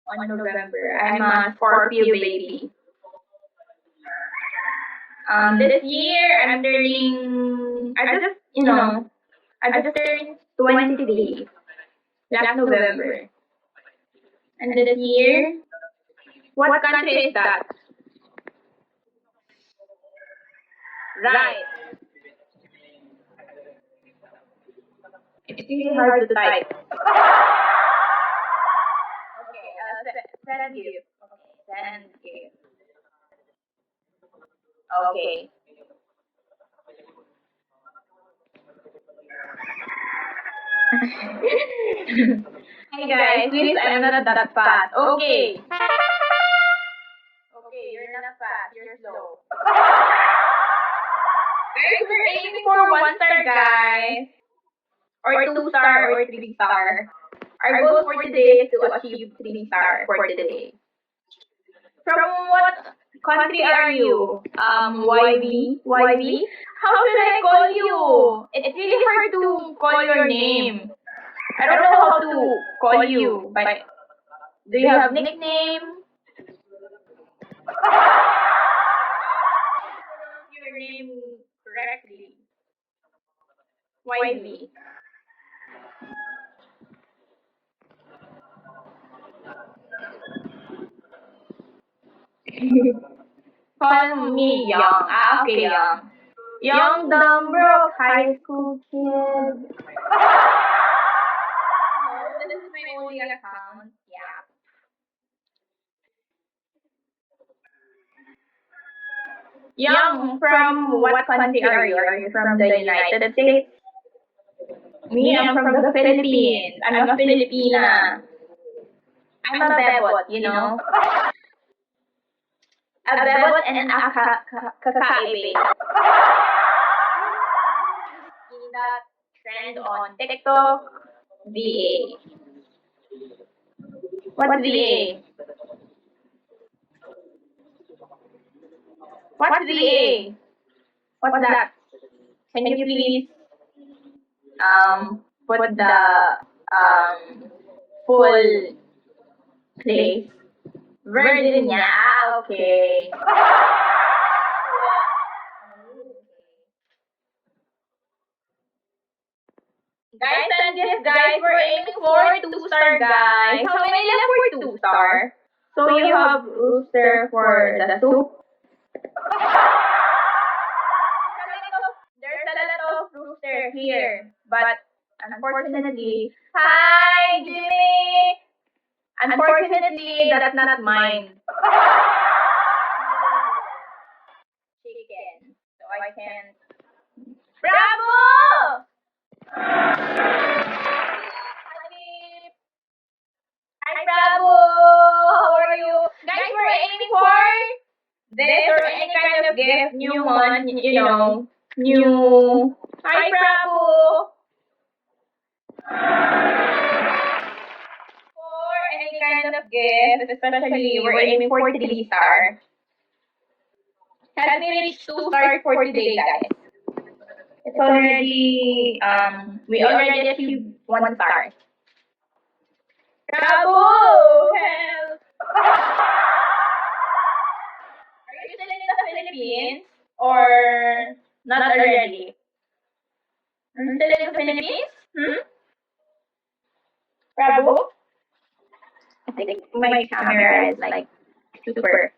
on November. I'm a Scorpio baby. This year I'm turning. I just turned 20 days last November. And this year, what country is that? Right. It's really hard to type. Okay, send you. Okay, send you. Okay. Hey guys, please, I'm not that fast. Okay. Okay, you're not fast. You're slow. Guys, we're aiming for 1 star, guys. Or 2 star or 3 star. Our goal for today is to achieve 3 star for today. From what country are you? YB? YB? How should I call you? It's really hard to call your name. I don't know how to call you. But do you have nickname? Your name correctly. YB. Call me Young. Okay, Young. Young, dumb, broke, high school kid. No, this is my only account. Yeah. Young, from what country are you? Are you from the United States? Me, I'm from the Philippines. I'm a Filipina. I'm a bebot, you know? A bebot and a kakaibe. In that trend on TikTok, VA. What's VA? What's VA? What's that? Can you please put the full place? Virginia. Okay. Guys, and yes, guys, we're aiming for 2 star, guys. How many left for 2 star? So you have rooster for the soup. There's a lot of rooster here, but unfortunately, hi Jimmy. Unfortunately, that's not mine. Chicken. So I can. Bravo! Hi, Bravo! How are you? Guys, we're aiming for this or any kind of gift, new month, new. Hi, Bravo! For any kind of gift, especially we're aiming for 3 star. Has we reached 2 star for today, guys? It's already, we already achieved 1 star. Bravo! Help! Are you still in the Philippines? Or not already? Still in the Philippines? Bravo? I think my camera is like super.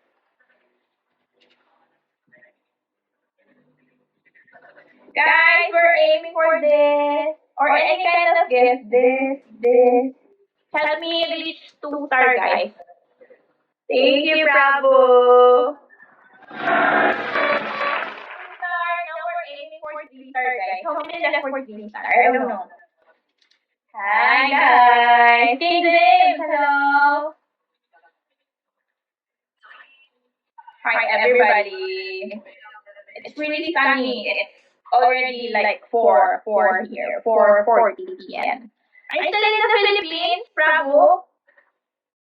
Guys, we're aiming for this. Or any kind of gift. This. Help me reach 2 star, guys. Thank you, Bravo. 2 star. Now we're aiming for 3 star, guys. How many left for 3 star? I don't know. Hi, guys. King James, hello. Hi, everybody. It's really sunny. It's already like 4 here, 4:40 p.m. Are you still in the Philippines, Bravo?